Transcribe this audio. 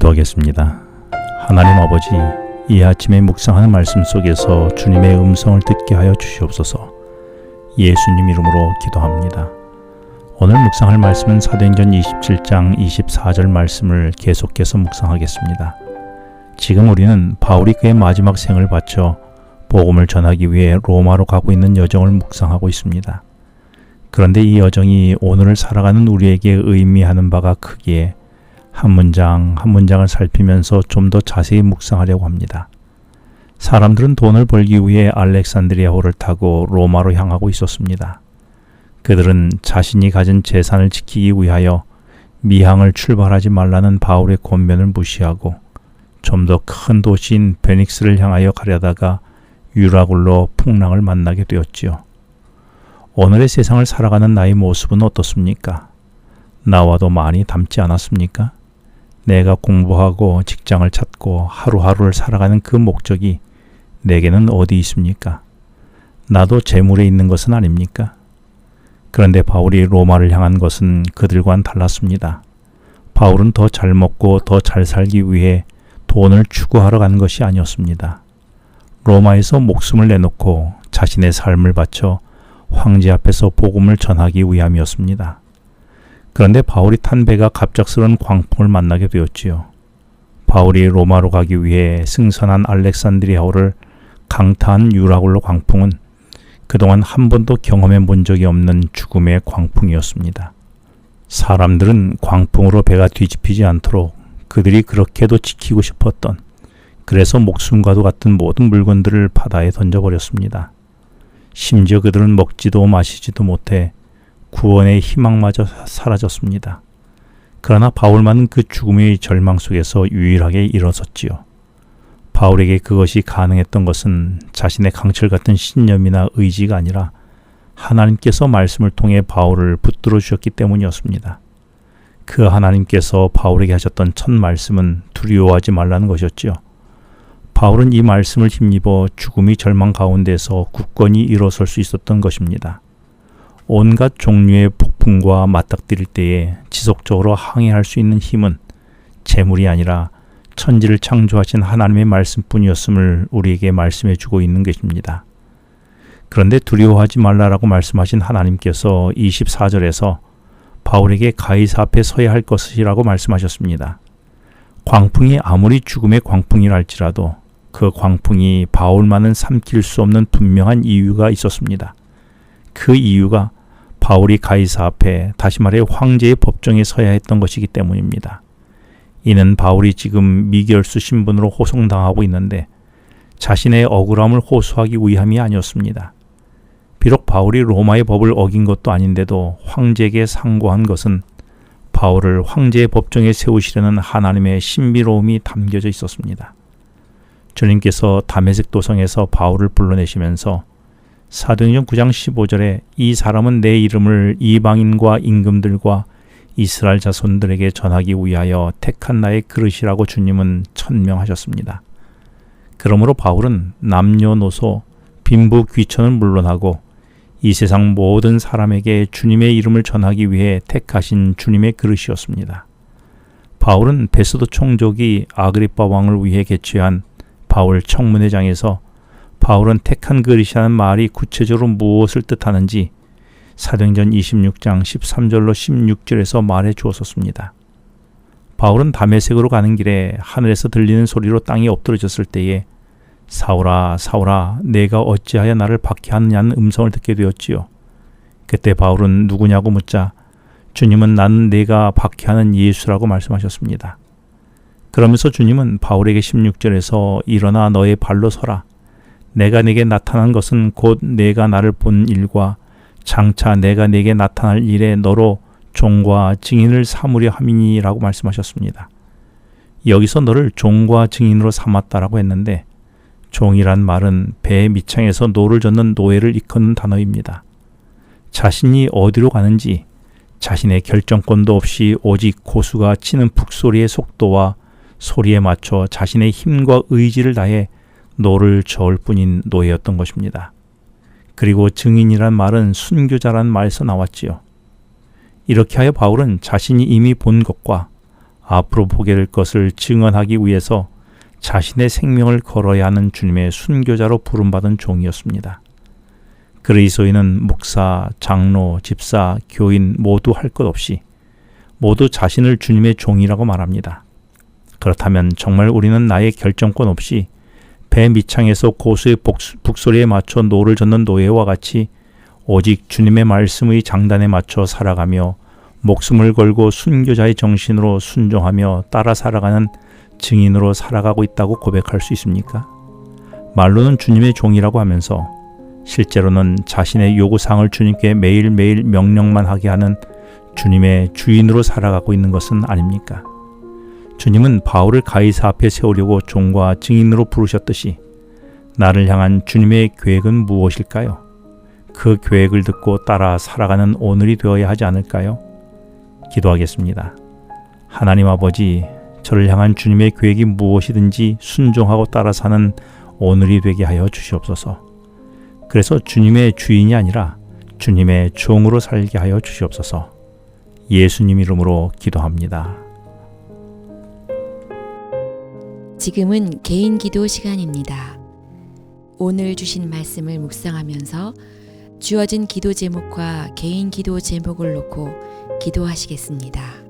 기도하겠습니다. 하나님 아버지, 이 아침에 묵상하는 말씀 속에서 주님의 음성을 듣게 하여 주시옵소서. 예수님 이름으로 기도합니다. 오늘 묵상할 말씀은 사도행전 27장 24절 말씀을 계속해서 묵상하겠습니다. 지금 우리는 바울이 그의 마지막 생을 바쳐 복음을 전하기 위해 로마로 가고 있는 여정을 묵상하고 있습니다. 그런데 이 여정이 오늘을 살아가는 우리에게 의미하는 바가 크기에 한 문장 한 문장을 살피면서 좀 더 자세히 묵상하려고 합니다. 사람들은 돈을 벌기 위해 알렉산드리아호를 타고 로마로 향하고 있었습니다. 그들은 자신이 가진 재산을 지키기 위하여 미항을 출발하지 말라는 바울의 권면을 무시하고 좀 더 큰 도시인 베닉스를 향하여 가려다가 유라굴로 풍랑을 만나게 되었지요. 오늘의 세상을 살아가는 나의 모습은 어떻습니까? 나와도 많이 닮지 않았습니까? 내가 공부하고 직장을 찾고 하루하루를 살아가는 그 목적이 내게는 어디 있습니까? 나도 재물에 있는 것은 아닙니까? 그런데 바울이 로마를 향한 것은 그들과는 달랐습니다. 바울은 더 잘 먹고 더 잘 살기 위해 돈을 추구하러 간 것이 아니었습니다. 로마에서 목숨을 내놓고 자신의 삶을 바쳐 황제 앞에서 복음을 전하기 위함이었습니다. 그런데 바울이 탄 배가 갑작스러운 광풍을 만나게 되었지요. 바울이 로마로 가기 위해 승선한 알렉산드리아호를 강타한 유라굴로 광풍은 그동안 한 번도 경험해 본 적이 없는 죽음의 광풍이었습니다. 사람들은 광풍으로 배가 뒤집히지 않도록 그들이 그렇게도 지키고 싶었던, 그래서 목숨과도 같은 모든 물건들을 바다에 던져버렸습니다. 심지어 그들은 먹지도 마시지도 못해 구원의 희망마저 사라졌습니다. 그러나 바울만은 그 죽음의 절망 속에서 유일하게 일어섰지요. 바울에게 그것이 가능했던 것은 자신의 강철 같은 신념이나 의지가 아니라 하나님께서 말씀을 통해 바울을 붙들어 주셨기 때문이었습니다. 그 하나님께서 바울에게 하셨던 첫 말씀은 두려워하지 말라는 것이었지요. 바울은 이 말씀을 힘입어 죽음의 절망 가운데서 굳건히 일어설 수 있었던 것입니다. 온갖 종류의 폭풍과 맞닥뜨릴 때에 지속적으로 항해할 수 있는 힘은 재물이 아니라 천지를 창조하신 하나님의 말씀뿐이었음을 우리에게 말씀해 주고 있는 것입니다. 그런데 두려워하지 말라라고 말씀하신 하나님께서 24절에서 바울에게 가이사 앞에 서야 할 것이라고 말씀하셨습니다. 광풍이 아무리 죽음의 광풍이라 할지라도 그 광풍이 바울만은 삼킬 수 없는 분명한 이유가 있었습니다. 그 이유가 바울이 가이사 앞에, 다시 말해 황제의 법정에 서야 했던 것이기 때문입니다. 이는 바울이 지금 미결수 신분으로 호송당하고 있는데 자신의 억울함을 호소하기 위함이 아니었습니다. 비록 바울이 로마의 법을 어긴 것도 아닌데도 황제에게 상고한 것은 바울을 황제의 법정에 세우시려는 하나님의 신비로움이 담겨져 있었습니다. 주님께서 다메섹 도성에서 바울을 불러내시면서 사도행전 9장 15절에 이 사람은 내 이름을 이방인과 임금들과 이스라엘 자손들에게 전하기 위하여 택한 나의 그릇이라고 주님은 천명하셨습니다. 그러므로 바울은 남녀노소, 빈부 귀천을 물론하고 이 세상 모든 사람에게 주님의 이름을 전하기 위해 택하신 주님의 그릇이었습니다. 바울은 베스도 총독이 아그리빠 왕을 위해 개최한 바울 청문회장에서 바울은 택한 그릇이라는 말이 구체적으로 무엇을 뜻하는지 사도행전 26장 13절로 16절에서 말해 주었었습니다. 바울은 다메섹으로 가는 길에 하늘에서 들리는 소리로 땅에 엎드러졌을 때에 사울아 사울아 내가 어찌하여 나를 박해하느냐는 음성을 듣게 되었지요. 그때 바울은 누구냐고 묻자 주님은 나는 내가 박해하는 예수라고 말씀하셨습니다. 그러면서 주님은 바울에게 16절에서 일어나 너의 발로 서라. 내가 네게 나타난 것은 곧 내가 나를 본 일과 장차 내가 네게 나타날 일에 너로 종과 증인을 삼으려 함이니라고 말씀하셨습니다. 여기서 너를 종과 증인으로 삼았다라고 했는데 종이란 말은 배 밑창에서 노를 젓는 노예를 일컫는 단어입니다. 자신이 어디로 가는지 자신의 결정권도 없이 오직 고수가 치는 북소리의 속도와 소리에 맞춰 자신의 힘과 의지를 다해 노를 저을 뿐인 노예였던 것입니다. 그리고 증인이란 말은 순교자란 말에서 나왔지요. 이렇게 하여 바울은 자신이 이미 본 것과 앞으로 보게 될 것을 증언하기 위해서 자신의 생명을 걸어야 하는 주님의 순교자로 부름받은 종이었습니다. 그리스도인은 목사, 장로, 집사, 교인 모두 할 것 없이 모두 자신을 주님의 종이라고 말합니다. 그렇다면 정말 우리는 나의 결정권 없이 배 밑창에서 고수의 북소리에 맞춰 노를 젓는 노예와 같이 오직 주님의 말씀의 장단에 맞춰 살아가며 목숨을 걸고 순교자의 정신으로 순종하며 따라 살아가는 증인으로 살아가고 있다고 고백할 수 있습니까? 말로는 주님의 종이라고 하면서 실제로는 자신의 요구사항을 주님께 매일매일 명령만 하게 하는 주님의 주인으로 살아가고 있는 것은 아닙니까? 주님은 바울을 가이사 앞에 세우려고 종과 증인으로 부르셨듯이 나를 향한 주님의 계획은 무엇일까요? 그 계획을 듣고 따라 살아가는 오늘이 되어야 하지 않을까요? 기도하겠습니다. 하나님 아버지, 저를 향한 주님의 계획이 무엇이든지 순종하고 따라 사는 오늘이 되게 하여 주시옵소서. 그래서 주님의 주인이 아니라 주님의 종으로 살게 하여 주시옵소서. 예수님 이름으로 기도합니다. 지금은 개인 기도 시간입니다. 오늘 주신 말씀을 묵상하면서 주어진 기도 제목과 개인 기도 제목을 놓고 기도하시겠습니다.